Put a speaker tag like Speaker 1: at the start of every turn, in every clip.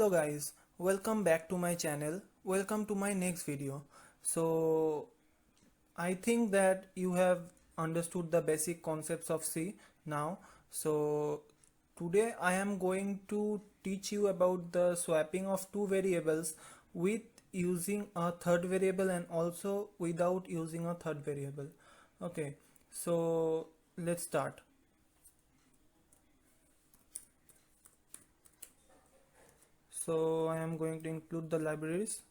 Speaker 1: Hello guys, welcome back to my channel. Welcome to my next video. So I think that you have understood the basic concepts of C now. So today I am going to teach you about the swapping of two variables with using a third variable and also without using a third variable. Okay, so let's start. So I am going to include the libraries.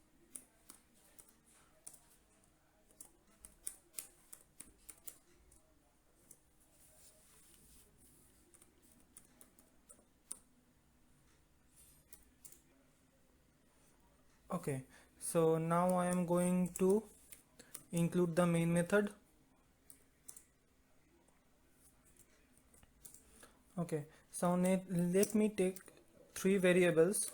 Speaker 1: Okay, so now I am going to include the main method. Okay, so let me take three variables.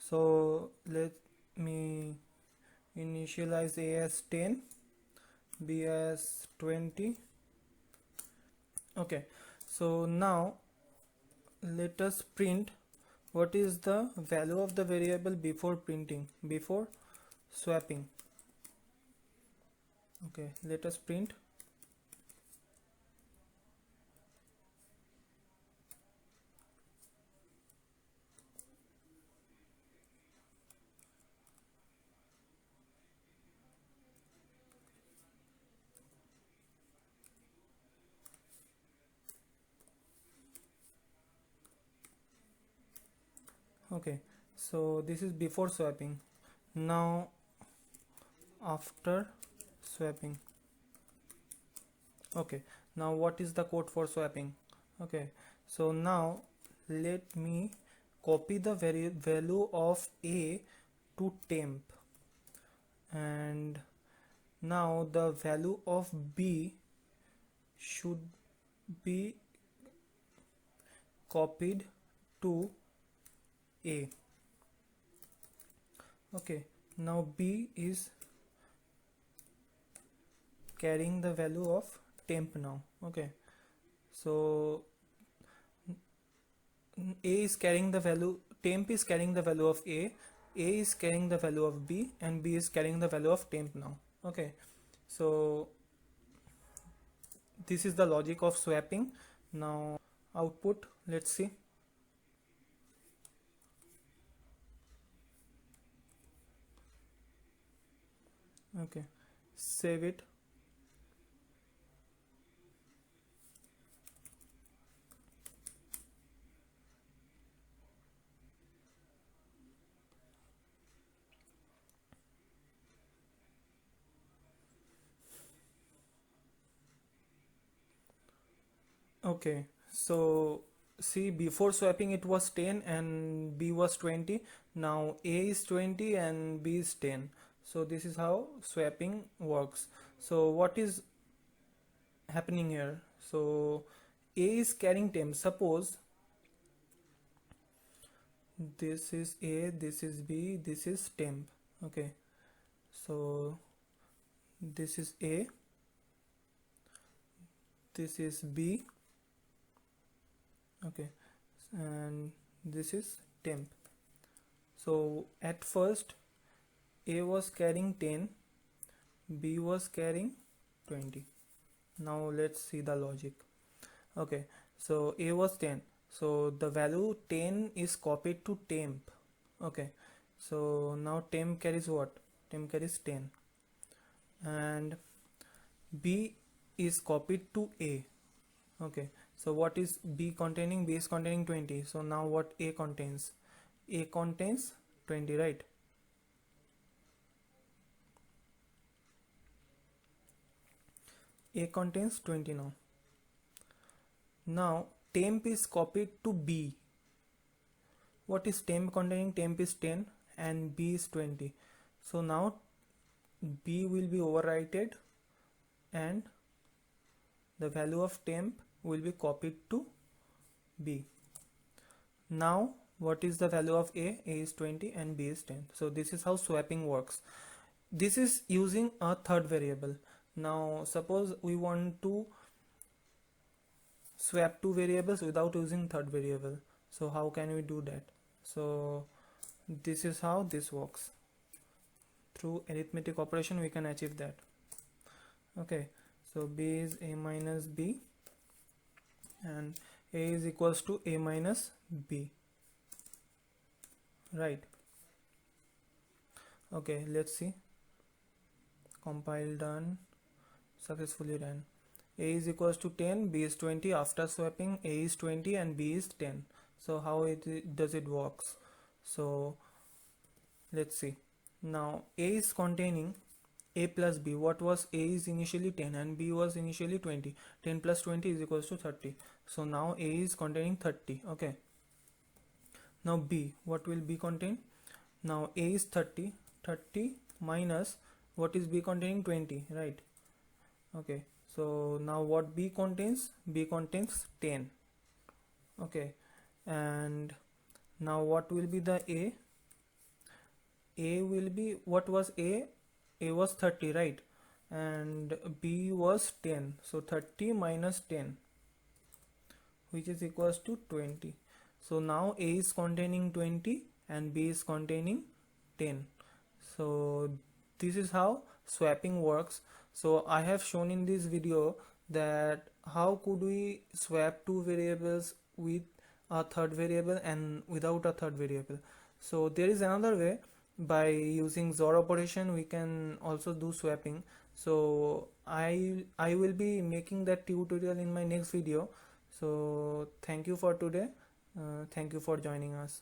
Speaker 1: So let me initialize A as 10, B as 20. Okay, so now let us print what is the value of the variable before swapping. Okay, let us print. Okay, so this is before swapping. Now after swapping. Okay, now what is the code for swapping? Okay, so now let me copy the value of A to temp, and now the value of B should be copied to A. Okay, now B is carrying the value of temp now. Okay, so A is carrying the value, temp is carrying the value of A is carrying the value of B, and B is carrying the value of temp now. Okay, so this is the logic of swapping. Now output, let's see. Okay, save it. Okay, so see, before swapping it was 10 and B was 20. Now A is 20 and B is 10. So this is how swapping works. So what is happening here? So A is carrying temp. Suppose this is A, this is B, this is temp. Okay, so this is A, this is B. Okay, and this is temp. So at first A was carrying 10, B was carrying 20. Now let's see the logic. Okay, so A was 10, so the value 10 is copied to temp. Okay, so now temp carries what? Temp carries 10, and B is copied to A. Okay, so what is B containing? B is containing 20. So now what A contains? A contains 20, right? A contains 20 now. Now temp is copied to B. What is temp containing? Temp is 10 and B is 20. So now B will be overwritten and the value of temp will be copied to B. Now what is the value of A? A is 20 and B is 10. So this is how swapping works. This is using a third variable. Now suppose we want to swap two variables without using third variable. So how can we do that? So this is how this works. Through arithmetic operation we can achieve that. Okay, so b is a minus b and a is equals to a minus b, right? Okay, let's see. Compile, done, successfully ran. A is equals to 10, b is 20. After swapping, a is 20 and b is 10. So how does it works? So let's see. Now a is containing a plus b. What was a is initially 10 and b was initially 20. 10 plus 20 is equals to 30. So now a is containing 30. Okay, now b, what will b contain? Now a is 30. 30 minus what is b containing? 20, right? Okay, so now what b contains? B contains 10. Okay, and now what will be the a? A will be, what was a? A was 30, right? And b was 10. So 30 minus 10, which is equals to 20. So now a is containing 20 and b is containing 10. So this is how swapping works. So I have shown in this video that how could we swap two variables with a third variable and without a third variable. So there is another way. By using XOR operation we can also do swapping. So I will be making that tutorial in my next video. So thank you for today. Thank you for joining us.